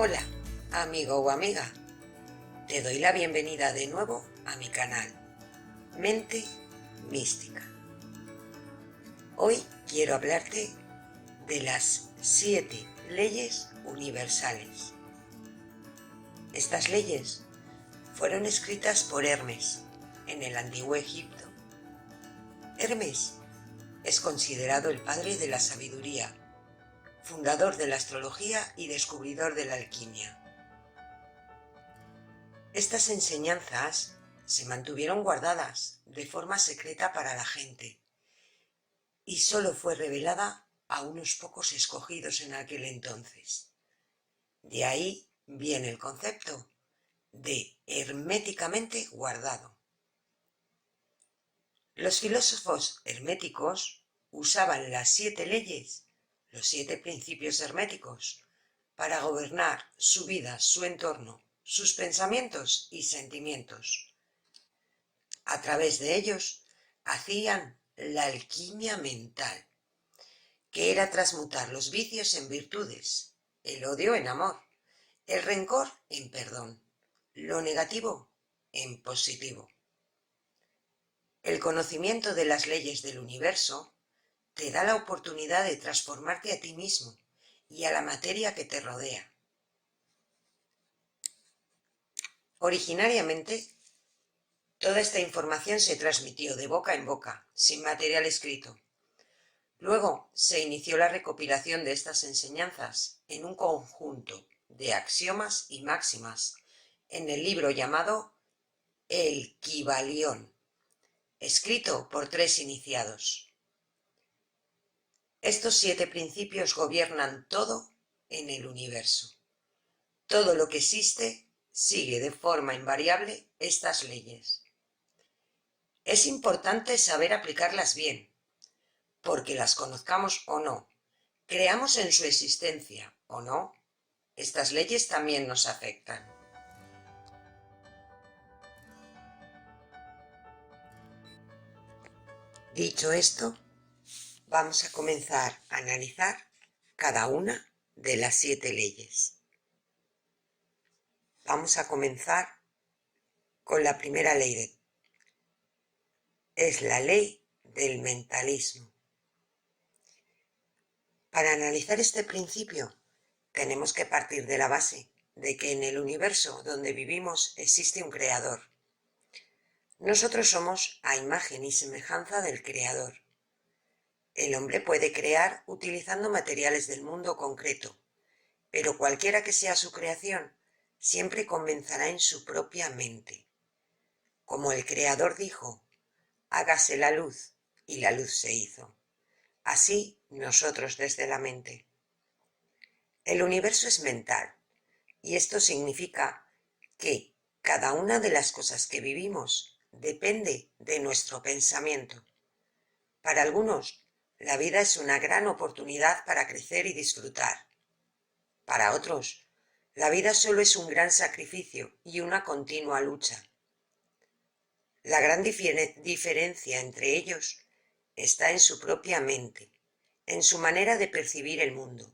Hola, amigo o amiga. Te doy la bienvenida de nuevo a mi canal, Mente Mística. Hoy quiero hablarte de las 7 leyes universales. Estas leyes fueron escritas por Hermes en el antiguo Egipto. Hermes es considerado el padre de la sabiduría, fundador de la astrología y descubridor de la alquimia. Estas enseñanzas se mantuvieron guardadas de forma secreta para la gente y solo fue revelada a unos pocos escogidos en aquel entonces. De ahí viene el concepto de herméticamente guardado. Los filósofos herméticos usaban las 7 leyes, los 7 principios herméticos, para gobernar su vida, su entorno, sus pensamientos y sentimientos. A través de ellos hacían la alquimia mental, que era transmutar los vicios en virtudes, el odio en amor, el rencor en perdón, lo negativo en positivo. El conocimiento de las leyes del universo te da la oportunidad de transformarte a ti mismo y a la materia que te rodea. Originariamente, toda esta información se transmitió de boca en boca, sin material escrito. Luego se inició la recopilación de estas enseñanzas en un conjunto de axiomas y máximas en el libro llamado El Kybalión, escrito por 3 iniciados. Estos 7 principios gobiernan todo en el universo. Todo lo que existe sigue de forma invariable estas leyes. Es importante saber aplicarlas bien, porque las conozcamos o no, creamos en su existencia o no, estas leyes también nos afectan. Dicho esto, vamos a comenzar a analizar cada una de las 7 leyes. Vamos a comenzar con la primera ley. Es la ley del mentalismo. Para analizar este principio, tenemos que partir de la base de que en el universo donde vivimos existe un creador. Nosotros somos a imagen y semejanza del creador. El hombre puede crear utilizando materiales del mundo concreto, pero cualquiera que sea su creación, siempre comenzará en su propia mente. Como el creador dijo, hágase la luz, y la luz se hizo. Así nosotros desde la mente. El universo es mental, y esto significa que cada una de las cosas que vivimos depende de nuestro pensamiento. Para algunos, la vida es una gran oportunidad para crecer y disfrutar. Para otros, la vida solo es un gran sacrificio y una continua lucha. La gran diferencia entre ellos está en su propia mente, en su manera de percibir el mundo.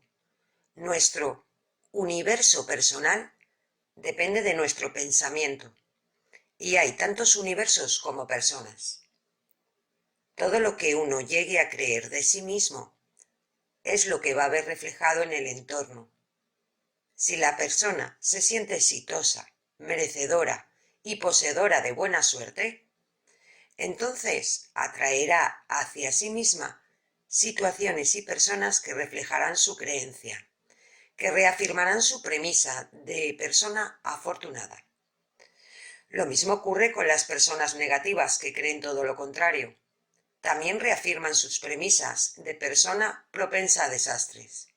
Nuestro universo personal depende de nuestro pensamiento, y hay tantos universos como personas. Todo lo que uno llegue a creer de sí mismo es lo que va a ver reflejado en el entorno. Si la persona se siente exitosa, merecedora y poseedora de buena suerte, entonces atraerá hacia sí misma situaciones y personas que reflejarán su creencia, que reafirmarán su premisa de persona afortunada. Lo mismo ocurre con las personas negativas que creen todo lo contrario. También reafirman sus premisas de persona propensa a desastres.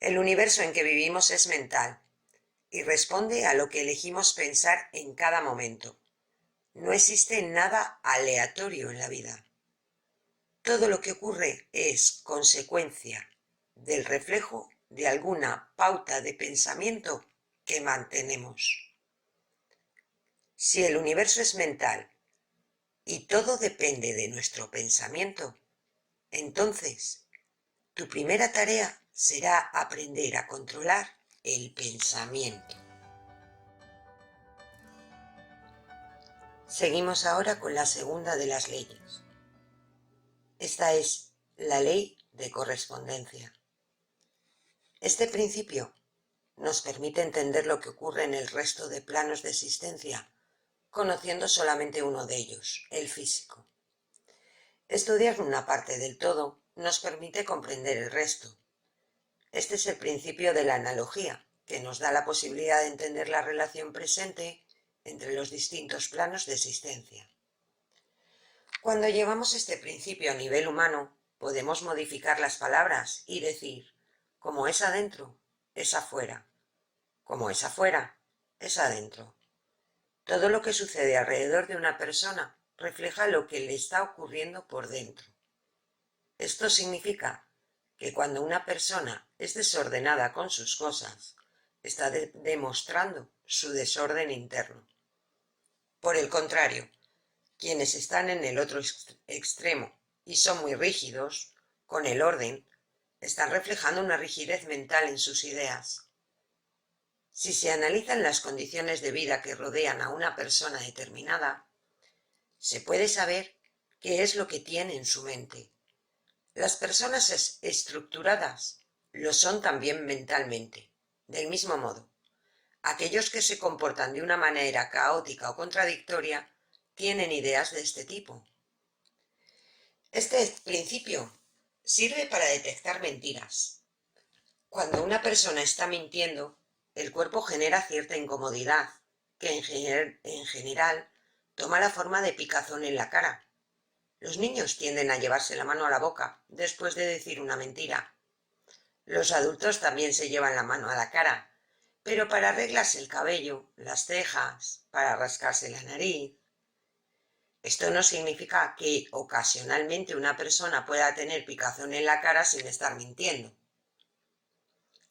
El universo en que vivimos es mental y responde a lo que elegimos pensar en cada momento. No existe nada aleatorio en la vida. Todo lo que ocurre es consecuencia del reflejo de alguna pauta de pensamiento que mantenemos. Si el universo es mental y todo depende de nuestro pensamiento, entonces tu primera tarea será aprender a controlar el pensamiento. Seguimos ahora con la segunda de las leyes. Esta es la ley de correspondencia. Este principio nos permite entender lo que ocurre en el resto de planos de existencia, conociendo solamente uno de ellos, el físico. Estudiar una parte del todo nos permite comprender el resto. Este es el principio de la analogía, que nos da la posibilidad de entender la relación presente entre los distintos planos de existencia. Cuando llevamos este principio a nivel humano, podemos modificar las palabras y decir, como es adentro, es afuera. Como es afuera, es adentro. Todo lo que sucede alrededor de una persona refleja lo que le está ocurriendo por dentro. Esto significa que cuando una persona es desordenada con sus cosas, está demostrando su desorden interno. Por el contrario, quienes están en el otro extremo y son muy rígidos con el orden, están reflejando una rigidez mental en sus ideas. Si se analizan las condiciones de vida que rodean a una persona determinada, se puede saber qué es lo que tiene en su mente. Las personas estructuradas lo son también mentalmente. Del mismo modo, aquellos que se comportan de una manera caótica o contradictoria tienen ideas de este tipo. Este principio sirve para detectar mentiras. Cuando una persona está mintiendo, el cuerpo genera cierta incomodidad, que en general toma la forma de picazón en la cara. Los niños tienden a llevarse la mano a la boca después de decir una mentira. Los adultos también se llevan la mano a la cara, pero para arreglarse el cabello, las cejas, para rascarse la nariz. Esto no significa que ocasionalmente una persona pueda tener picazón en la cara sin estar mintiendo.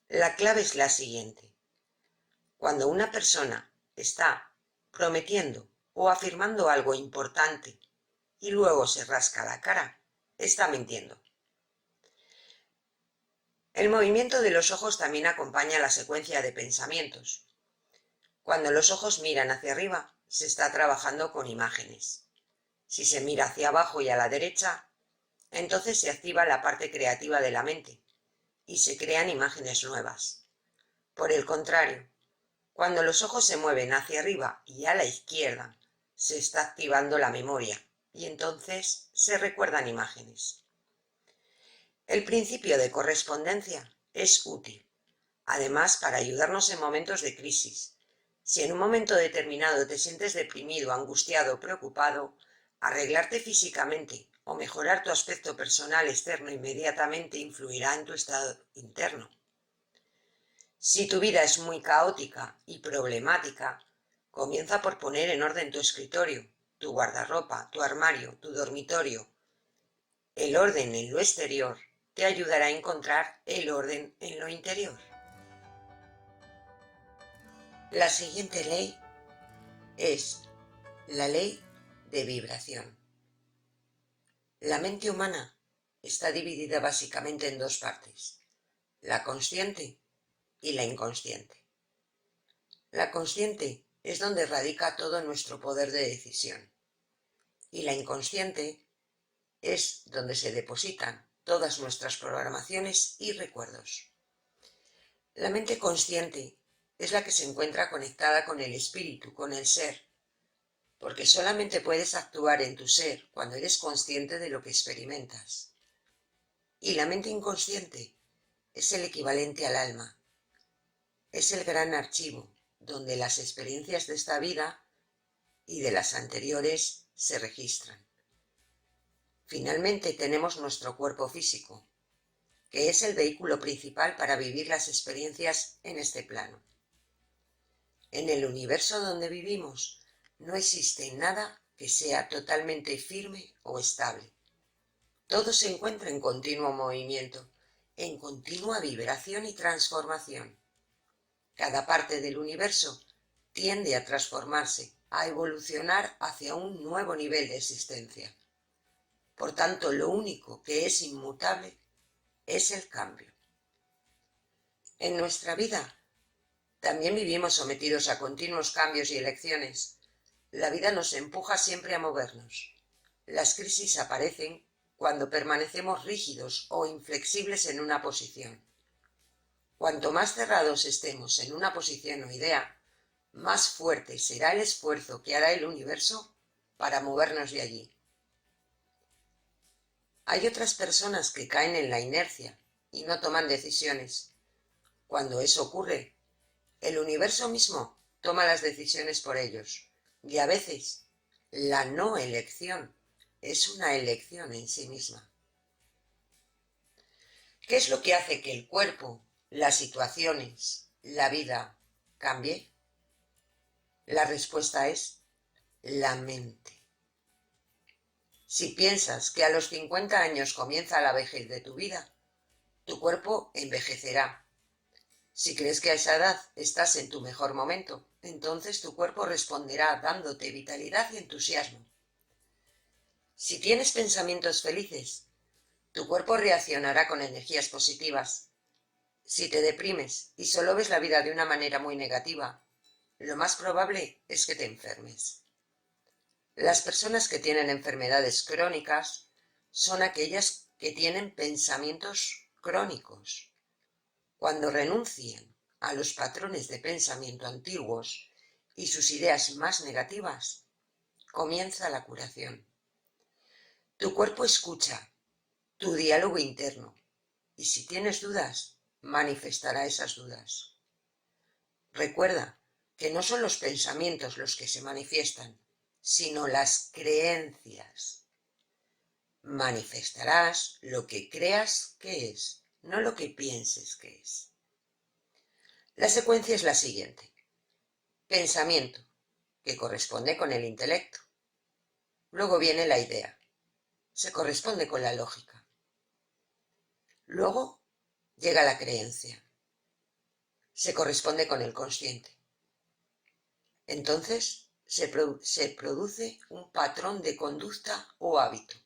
La clave es la siguiente. Cuando una persona está prometiendo o afirmando algo importante y luego se rasca la cara, está mintiendo. El movimiento de los ojos también acompaña la secuencia de pensamientos. Cuando los ojos miran hacia arriba, se está trabajando con imágenes. Si se mira hacia abajo y a la derecha, entonces se activa la parte creativa de la mente y se crean imágenes nuevas. Por el contrario, cuando los ojos se mueven hacia arriba y a la izquierda, se está activando la memoria y entonces se recuerdan imágenes. El principio de correspondencia es útil, además para ayudarnos en momentos de crisis. Si en un momento determinado te sientes deprimido, angustiado o preocupado, arreglarte físicamente o mejorar tu aspecto personal externo inmediatamente influirá en tu estado interno. Si tu vida es muy caótica y problemática, comienza por poner en orden tu escritorio, tu guardarropa, tu armario, tu dormitorio. El orden en lo exterior te ayudará a encontrar el orden en lo interior. La siguiente ley es la ley de vibración. La mente humana está dividida básicamente en dos partes, la consciente y la inconsciente. La consciente es donde radica todo nuestro poder de decisión y la inconsciente es donde se depositan todas nuestras programaciones y recuerdos. La mente consciente es la que se encuentra conectada con el espíritu, con el ser, porque solamente puedes actuar en tu ser cuando eres consciente de lo que experimentas. Y la mente inconsciente es el equivalente al alma. Es el gran archivo donde las experiencias de esta vida y de las anteriores se registran. Finalmente tenemos nuestro cuerpo físico, que es el vehículo principal para vivir las experiencias en este plano. En el universo donde vivimos no existe nada que sea totalmente firme o estable. Todo se encuentra en continuo movimiento, en continua vibración y transformación. Cada parte del universo tiende a transformarse, a evolucionar hacia un nuevo nivel de existencia. Por tanto, lo único que es inmutable es el cambio. En nuestra vida También vivimos sometidos a continuos cambios y elecciones. La vida nos empuja siempre a movernos. Las crisis aparecen cuando permanecemos rígidos o inflexibles en una posición. Cuanto más cerrados estemos en una posición o idea, más fuerte será el esfuerzo que hará el universo para movernos de allí. Hay otras personas que caen en la inercia y no toman decisiones. Cuando eso ocurre, el universo mismo toma las decisiones por ellos, y a veces la no elección es una elección en sí misma. ¿Qué es lo que hace que el cuerpo, las situaciones, la vida cambie? La respuesta es la mente. Si piensas que a los 50 años comienza la vejez de tu vida, tu cuerpo envejecerá. Si crees que a esa edad estás en tu mejor momento, entonces tu cuerpo responderá dándote vitalidad y entusiasmo. Si tienes pensamientos felices, tu cuerpo reaccionará con energías positivas. Si te deprimes y solo ves la vida de una manera muy negativa, lo más probable es que te enfermes. Las personas que tienen enfermedades crónicas son aquellas que tienen pensamientos crónicos. Cuando renuncian a los patrones de pensamiento antiguos y sus ideas más negativas, comienza la curación. Tu cuerpo escucha tu diálogo interno y si tienes dudas, manifestará esas dudas. Recuerda que no son los pensamientos los que se manifiestan, sino las creencias. Manifestarás lo que creas que es, no lo que pienses que es. La secuencia es la siguiente. Pensamiento, que corresponde con el intelecto. Luego viene la idea, se corresponde con la lógica. Luego llega la creencia, se corresponde con el consciente. Entonces se produce un patrón de conducta o hábito.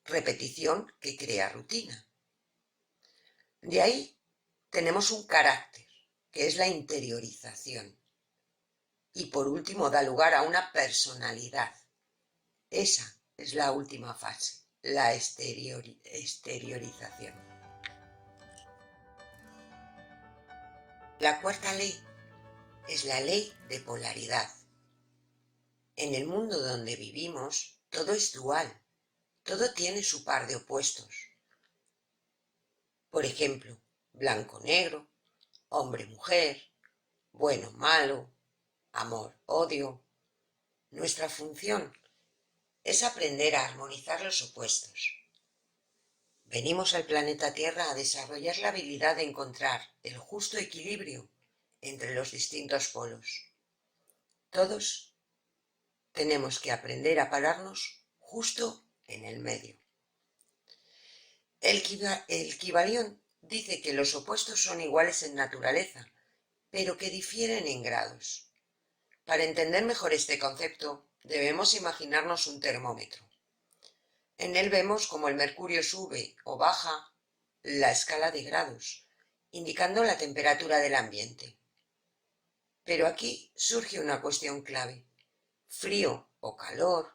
Repetición que crea rutina. De ahí tenemos un carácter, que es la interiorización. Y por último da lugar a una personalidad. Esa es la última fase, la exteriorización. La cuarta ley es la ley de polaridad. En el mundo donde vivimos, todo es dual, todo tiene su par de opuestos. Por ejemplo, blanco-negro, hombre-mujer, bueno-malo, amor-odio. Nuestra función es aprender a armonizar los opuestos. Venimos al planeta Tierra a desarrollar la habilidad de encontrar el justo equilibrio entre los distintos polos. Todos tenemos que aprender a pararnos justo en el medio. El Kybalión dice que los opuestos son iguales en naturaleza, pero que difieren en grados. Para entender mejor este concepto, debemos imaginarnos un termómetro. En él vemos cómo el mercurio sube o baja la escala de grados, indicando la temperatura del ambiente. Pero aquí surge una cuestión clave. Frío o calor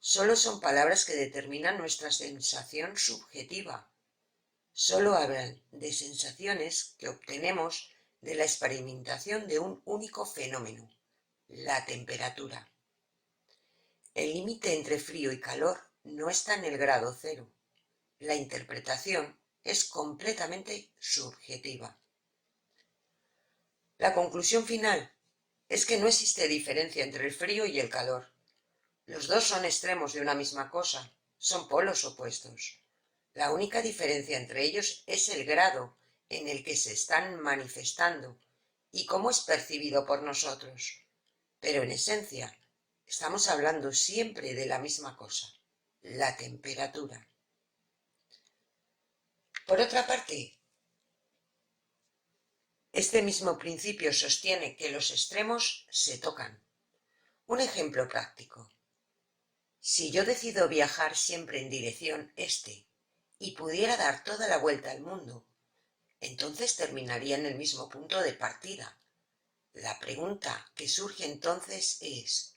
solo son palabras que determinan nuestra sensación subjetiva. Solo hablan de sensaciones que obtenemos de la experimentación de un único fenómeno, la temperatura. El límite entre frío y calor no está en el grado cero. La interpretación es completamente subjetiva. La conclusión final es que no existe diferencia entre el frío y el calor. Los dos son extremos de una misma cosa, son polos opuestos. La única diferencia entre ellos es el grado en el que se están manifestando y cómo es percibido por nosotros. Pero en esencia, estamos hablando siempre de la misma cosa, la temperatura. Por otra parte, este mismo principio sostiene que los extremos se tocan. Un ejemplo práctico. Si yo decido viajar siempre en dirección este y pudiera dar toda la vuelta al mundo, entonces terminaría en el mismo punto de partida. La pregunta que surge entonces es: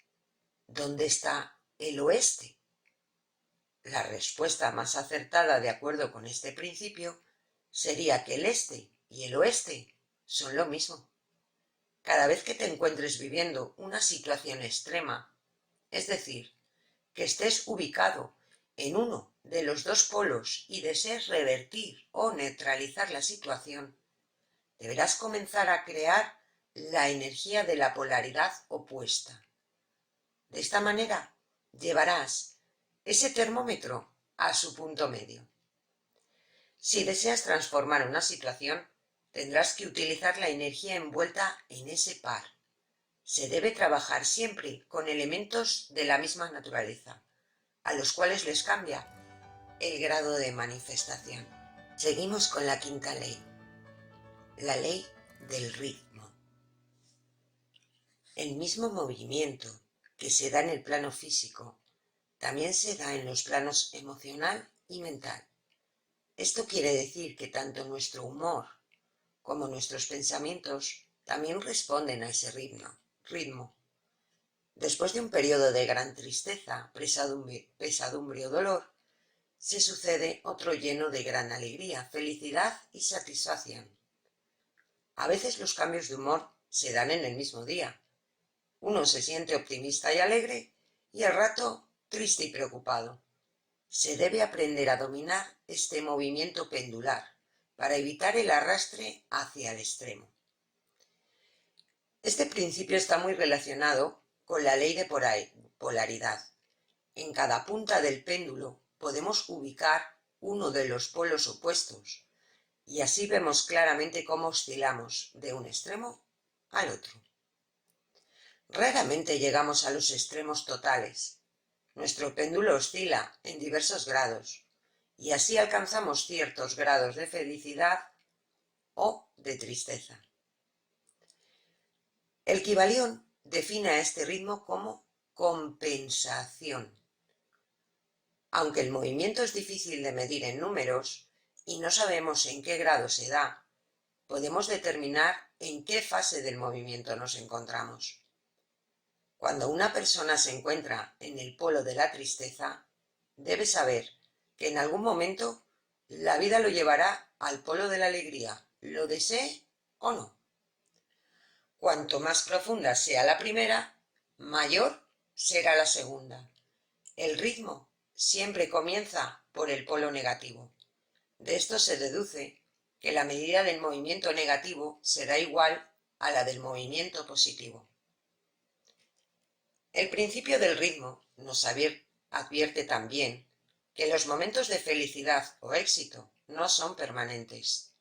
¿dónde está el oeste? La respuesta más acertada, de acuerdo con este principio, sería que el este y el oeste son lo mismo. Cada vez que te encuentres viviendo una situación extrema, es decir, que estés ubicado en uno de los dos polos y desees revertir o neutralizar la situación, deberás comenzar a crear la energía de la polaridad opuesta. De esta manera, llevarás ese termómetro a su punto medio. Si deseas transformar una situación, tendrás que utilizar la energía envuelta en ese par. Se debe trabajar siempre con elementos de la misma naturaleza, a los cuales les cambia el grado de manifestación. Seguimos con la quinta ley, la ley del ritmo. El mismo movimiento que se da en el plano físico también se da en los planos emocional y mental. Esto quiere decir que tanto nuestro humor como nuestros pensamientos también responden a ese ritmo. Después de un periodo de gran tristeza, pesadumbre o dolor, se sucede otro lleno de gran alegría, felicidad y satisfacción. A veces los cambios de humor se dan en el mismo día. Uno se siente optimista y alegre y al rato triste y preocupado. Se debe aprender a dominar este movimiento pendular para evitar el arrastre hacia el extremo. Este principio está muy relacionado con la ley de polaridad. En cada punta del péndulo podemos ubicar uno de los polos opuestos y así vemos claramente cómo oscilamos de un extremo al otro. Raramente llegamos a los extremos totales. Nuestro péndulo oscila en diversos grados y así alcanzamos ciertos grados de felicidad o de tristeza. El Kybalión define a este ritmo como compensación. Aunque el movimiento es difícil de medir en números y no sabemos en qué grado se da, podemos determinar en qué fase del movimiento nos encontramos. Cuando una persona se encuentra en el polo de la tristeza, debe saber que en algún momento la vida lo llevará al polo de la alegría, lo desee o no. Cuanto más profunda sea la primera, mayor será la segunda. El ritmo siempre comienza por el polo negativo. De esto se deduce que la medida del movimiento negativo será igual a la del movimiento positivo. El principio del ritmo nos advierte también que los momentos de felicidad o éxito no son permanentes.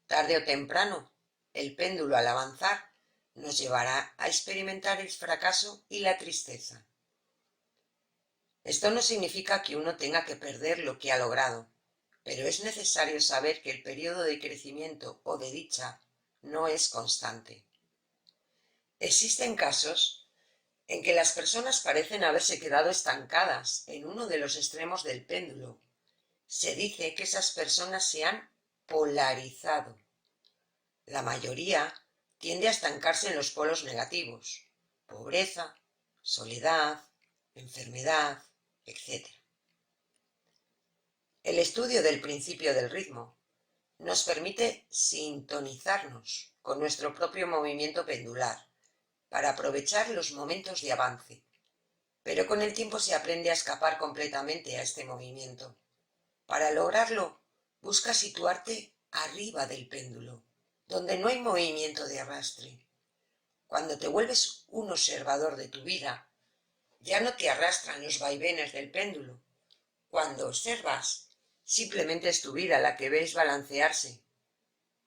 Tarde o temprano, el péndulo al avanzar nos llevará a experimentar el fracaso y la tristeza. Esto no significa que uno tenga que perder lo que ha logrado, pero es necesario saber que el periodo de crecimiento o de dicha no es constante. Existen casos en que las personas parecen haberse quedado estancadas en uno de los extremos del péndulo. Se dice que esas personas se han polarizado. La mayoría tiende a estancarse en los polos negativos: pobreza, soledad, enfermedad, etc. El estudio del principio del ritmo nos permite sintonizarnos con nuestro propio movimiento pendular para aprovechar los momentos de avance, pero con el tiempo se aprende a escapar completamente a este movimiento. Para lograrlo, busca situarte arriba del péndulo, donde no hay movimiento de arrastre. Cuando te vuelves un observador de tu vida, ya no te arrastran los vaivenes del péndulo. Cuando observas, simplemente es tu vida la que ves balancearse.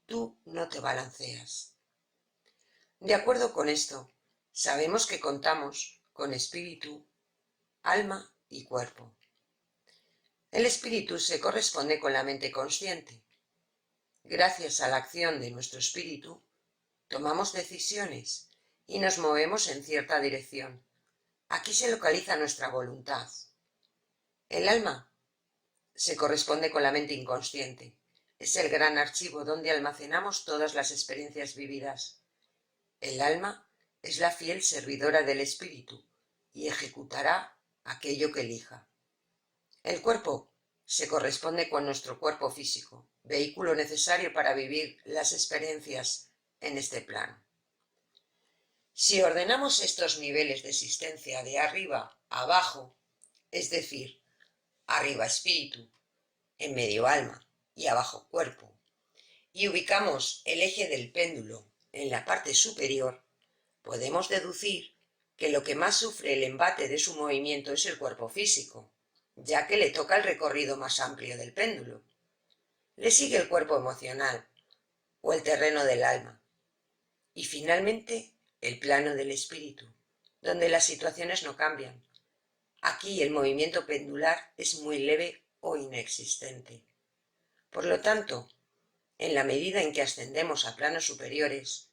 Tú no te balanceas. De acuerdo con esto, sabemos que contamos con espíritu, alma y cuerpo. El espíritu se corresponde con la mente consciente. Gracias a la acción de nuestro espíritu, tomamos decisiones y nos movemos en cierta dirección. Aquí se localiza nuestra voluntad. El alma se corresponde con la mente inconsciente. es el gran archivo donde almacenamos todas las experiencias vividas. El alma es la fiel servidora del espíritu y ejecutará aquello que elija. El cuerpo se corresponde con nuestro cuerpo físico, vehículo necesario para vivir las experiencias en este plano. Si ordenamos estos niveles de existencia de arriba a abajo, es decir, arriba espíritu, en medio alma y abajo cuerpo, y ubicamos el eje del péndulo en la parte superior, podemos deducir que lo que más sufre el embate de su movimiento es el cuerpo físico, ya que le toca el recorrido más amplio del péndulo. Le sigue el cuerpo emocional o el terreno del alma. Y finalmente, el plano del espíritu, donde las situaciones no cambian. Aquí el movimiento pendular es muy leve o inexistente. Por lo tanto, en la medida en que ascendemos a planos superiores,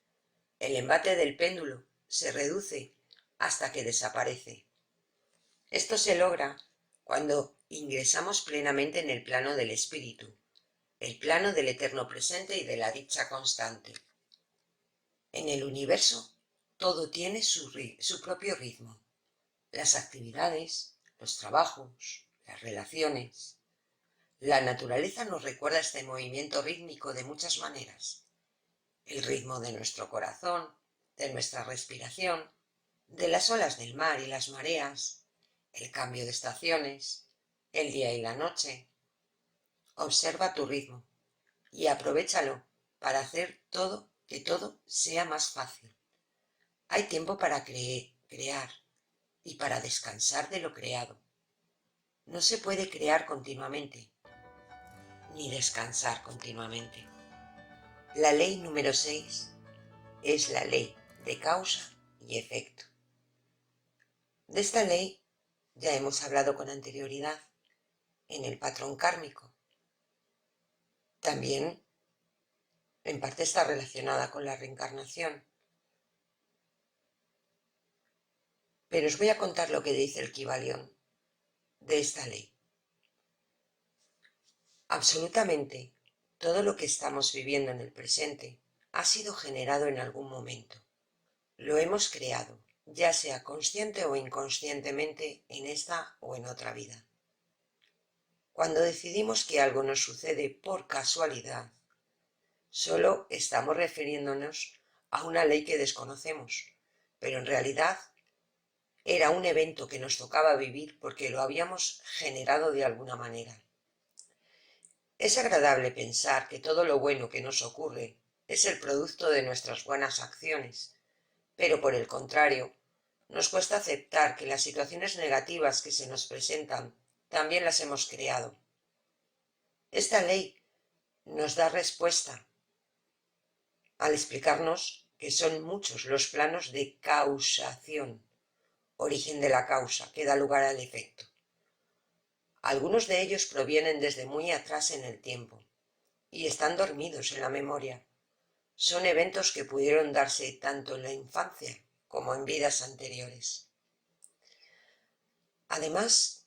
el embate del péndulo se reduce hasta que desaparece. Esto se logra cuando ingresamos plenamente en el plano del espíritu, el plano del eterno presente y de la dicha constante. En el universo todo tiene su propio ritmo. Las actividades, los trabajos, las relaciones. La naturaleza nos recuerda este movimiento rítmico de muchas maneras. El ritmo de nuestro corazón, de nuestra respiración, de las olas del mar y las mareas, el cambio de estaciones, el día y la noche. Observa tu ritmo y aprovéchalo para hacer que todo sea más fácil. Hay tiempo para crear y para descansar de lo creado. No se puede crear continuamente, ni descansar continuamente. La ley número 6 es la ley de causa y efecto. De esta ley ya hemos hablado con anterioridad en el patrón kármico. También en parte está relacionada con la reencarnación. Pero os voy a contar lo que dice el Kybalión de esta ley. Absolutamente todo lo que estamos viviendo en el presente ha sido generado en algún momento. Lo hemos creado, ya sea consciente o inconscientemente, en esta o en otra vida. Cuando decidimos que algo nos sucede por casualidad, solo estamos refiriéndonos a una ley que desconocemos, pero en realidad era un evento que nos tocaba vivir porque lo habíamos generado de alguna manera. Es agradable pensar que todo lo bueno que nos ocurre es el producto de nuestras buenas acciones, pero por el contrario, nos cuesta aceptar que las situaciones negativas que se nos presentan también las hemos creado. Esta ley nos da respuesta al explicarnos que son muchos los planos de causación, origen de la causa, que da lugar al efecto. Algunos de ellos provienen desde muy atrás en el tiempo y están dormidos en la memoria. Son eventos que pudieron darse tanto en la infancia como en vidas anteriores. Además,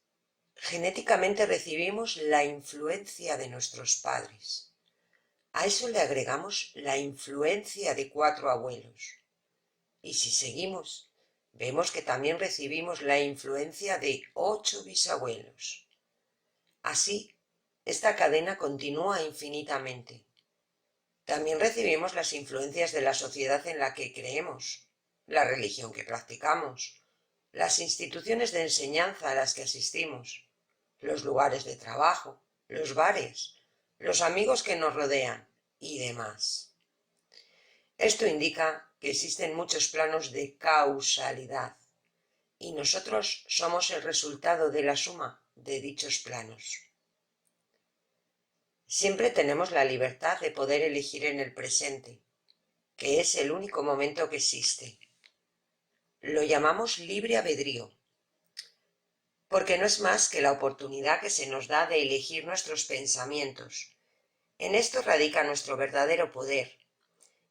genéticamente recibimos la influencia de nuestros padres. A eso le agregamos la influencia de 4 abuelos. Y si seguimos, vemos que también recibimos la influencia de 8 bisabuelos. Así, esta cadena continúa infinitamente. También recibimos las influencias de la sociedad en la que creemos, la religión que practicamos, las instituciones de enseñanza a las que asistimos, los lugares de trabajo, los bares, los amigos que nos rodean y demás. Esto indica que existen muchos planos de causalidad y nosotros somos el resultado de la suma de dichos planos. Siempre tenemos la libertad de poder elegir en el presente, que es el único momento que existe. Lo llamamos libre albedrío, porque no es más que la oportunidad que se nos da de elegir nuestros pensamientos. En esto radica nuestro verdadero poder,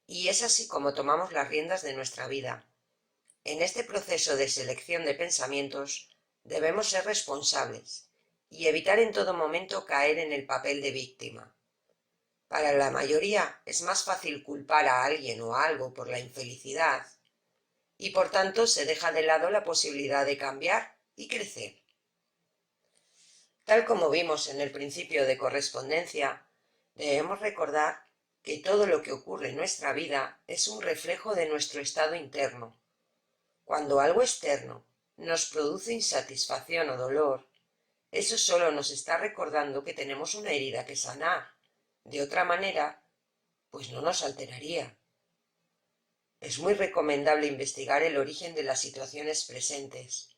y es así como tomamos las riendas de nuestra vida. En este proceso de selección de pensamientos debemos ser responsables y evitar en todo momento caer en el papel de víctima. Para la mayoría es más fácil culpar a alguien o a algo por la infelicidad y por tanto se deja de lado la posibilidad de cambiar y crecer. Tal como vimos en el principio de correspondencia, debemos recordar que todo lo que ocurre en nuestra vida es un reflejo de nuestro estado interno. Cuando algo externo nos produce insatisfacción o dolor, eso solo nos está recordando que tenemos una herida que sanar. De otra manera, pues no nos alteraría. Es muy recomendable investigar el origen de las situaciones presentes.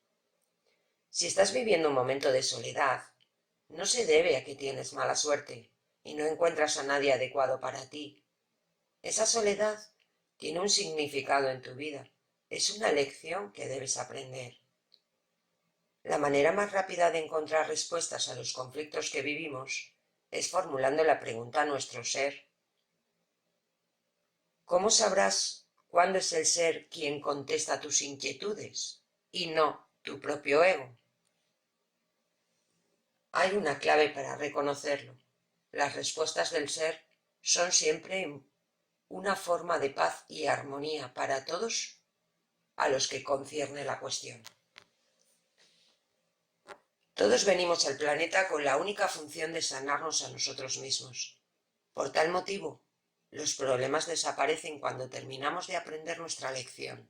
Si estás viviendo un momento de soledad, no se debe a que tienes mala suerte y no encuentras a nadie adecuado para ti. Esa soledad tiene un significado en tu vida. Es una lección que debes aprender. La manera más rápida de encontrar respuestas a los conflictos que vivimos es formulando la pregunta a nuestro ser. ¿Cómo sabrás cuándo es el ser quien contesta tus inquietudes y no tu propio ego? Hay una clave para reconocerlo. Las respuestas del ser son siempre una forma de paz y armonía para todos a los que concierne la cuestión. Todos venimos al planeta con la única función de sanarnos a nosotros mismos. Por tal motivo, los problemas desaparecen cuando terminamos de aprender nuestra lección.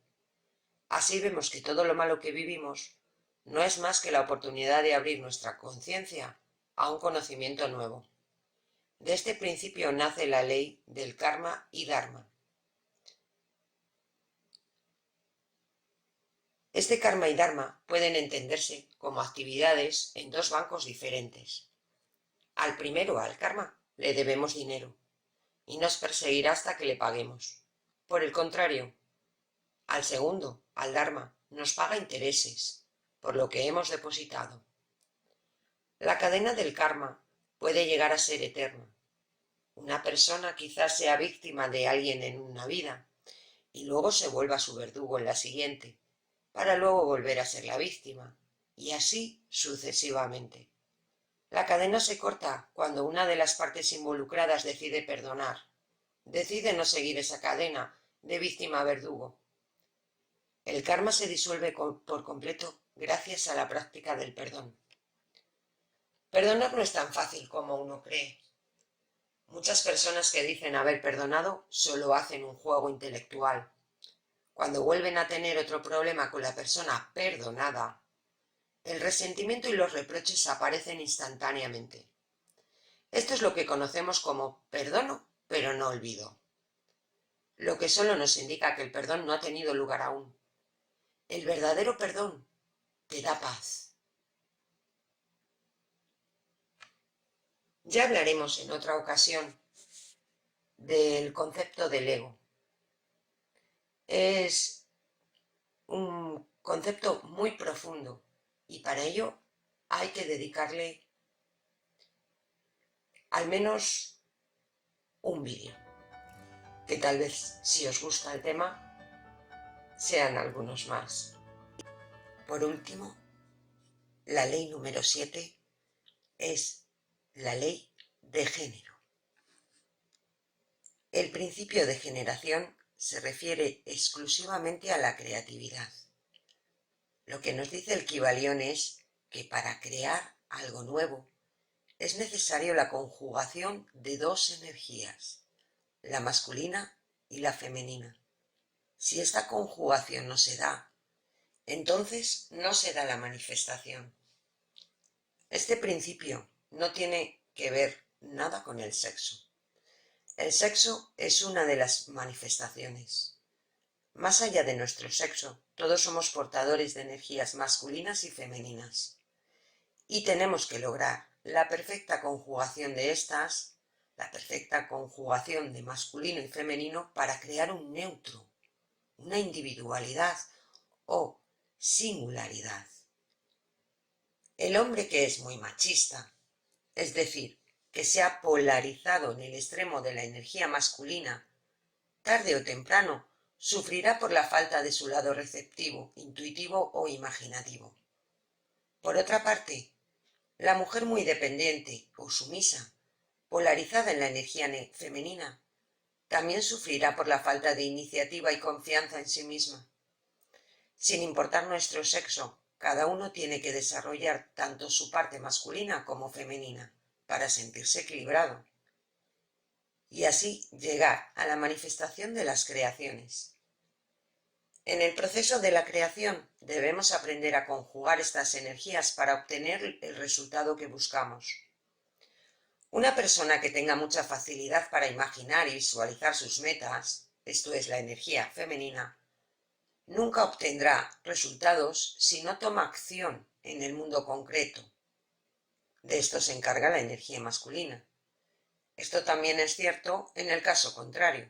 Así vemos que todo lo malo que vivimos no es más que la oportunidad de abrir nuestra conciencia a un conocimiento nuevo. De este principio nace la ley del karma y dharma. Este karma y dharma pueden entenderse como actividades en dos bancos diferentes. Al primero, al karma, le debemos dinero y nos perseguirá hasta que le paguemos. Por el contrario, al segundo, al dharma, nos paga intereses por lo que hemos depositado. La cadena del karma puede llegar a ser eterna. Una persona quizás sea víctima de alguien en una vida y luego se vuelva su verdugo en la siguiente, para luego volver a ser la víctima, y así sucesivamente. La cadena se corta cuando una de las partes involucradas decide perdonar, decide no seguir esa cadena de víctima a verdugo. El karma se disuelve por completo gracias a la práctica del perdón. Perdonar no es tan fácil como uno cree. Muchas personas que dicen haber perdonado solo hacen un juego intelectual. Cuando vuelven a tener otro problema con la persona perdonada, el resentimiento y los reproches aparecen instantáneamente. Esto es lo que conocemos como perdono, pero no olvido. Lo que solo nos indica que el perdón no ha tenido lugar aún. El verdadero perdón te da paz. Ya hablaremos en otra ocasión del concepto del ego. Es un concepto muy profundo y para ello hay que dedicarle al menos un vídeo, que tal vez, si os gusta el tema, sean algunos más. Por último, la ley número 7 es la ley de género. El principio de generación se refiere exclusivamente a la creatividad. Lo que nos dice el Kybalión es que para crear algo nuevo es necesario la conjugación de dos energías, la masculina y la femenina. Si esta conjugación no se da, entonces no se da la manifestación. Este principio no tiene que ver nada con el sexo. El sexo es una de las manifestaciones. Más allá de nuestro sexo, todos somos portadores de energías masculinas y femeninas. Y tenemos que lograr la perfecta conjugación de estas, la perfecta conjugación de masculino y femenino para crear un neutro, una individualidad o singularidad. El hombre que es muy machista, es decir, que se ha polarizado en el extremo de la energía masculina, tarde o temprano sufrirá por la falta de su lado receptivo, intuitivo o imaginativo. Por otra parte, la mujer muy dependiente o sumisa polarizada en la energía femenina, también sufrirá por la falta de iniciativa y confianza en sí misma. Sin importar nuestro sexo, cada uno tiene que desarrollar tanto su parte masculina como femenina para sentirse equilibrado y así llegar a la manifestación de las creaciones. En el proceso de la creación debemos aprender a conjugar estas energías para obtener el resultado que buscamos. Una persona que tenga mucha facilidad para imaginar y visualizar sus metas, esto es la energía femenina, nunca obtendrá resultados si no toma acción en el mundo concreto. De esto se encarga la energía masculina. Esto también es cierto en el caso contrario.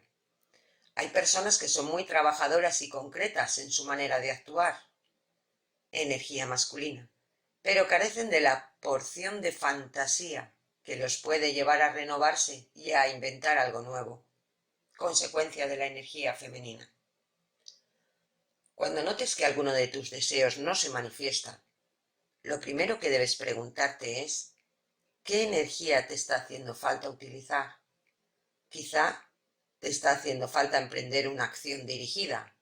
Hay personas que son muy trabajadoras y concretas en su manera de actuar, energía masculina, pero carecen de la porción de fantasía que los puede llevar a renovarse y a inventar algo nuevo, consecuencia de la energía femenina. Cuando notes que alguno de tus deseos no se manifiesta, lo primero que debes preguntarte es: ¿qué energía te está haciendo falta utilizar? Quizá te está haciendo falta emprender una acción dirigida,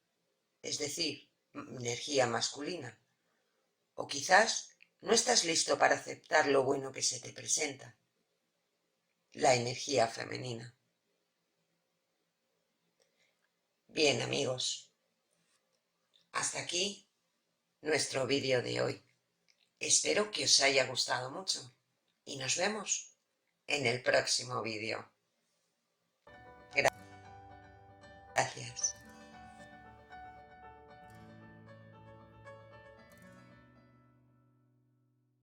es decir, energía masculina. O quizás no estás listo para aceptar lo bueno que se te presenta, la energía femenina. Bien, amigos, hasta aquí nuestro vídeo de hoy. Espero que os haya gustado mucho y nos vemos en el próximo vídeo. Gracias.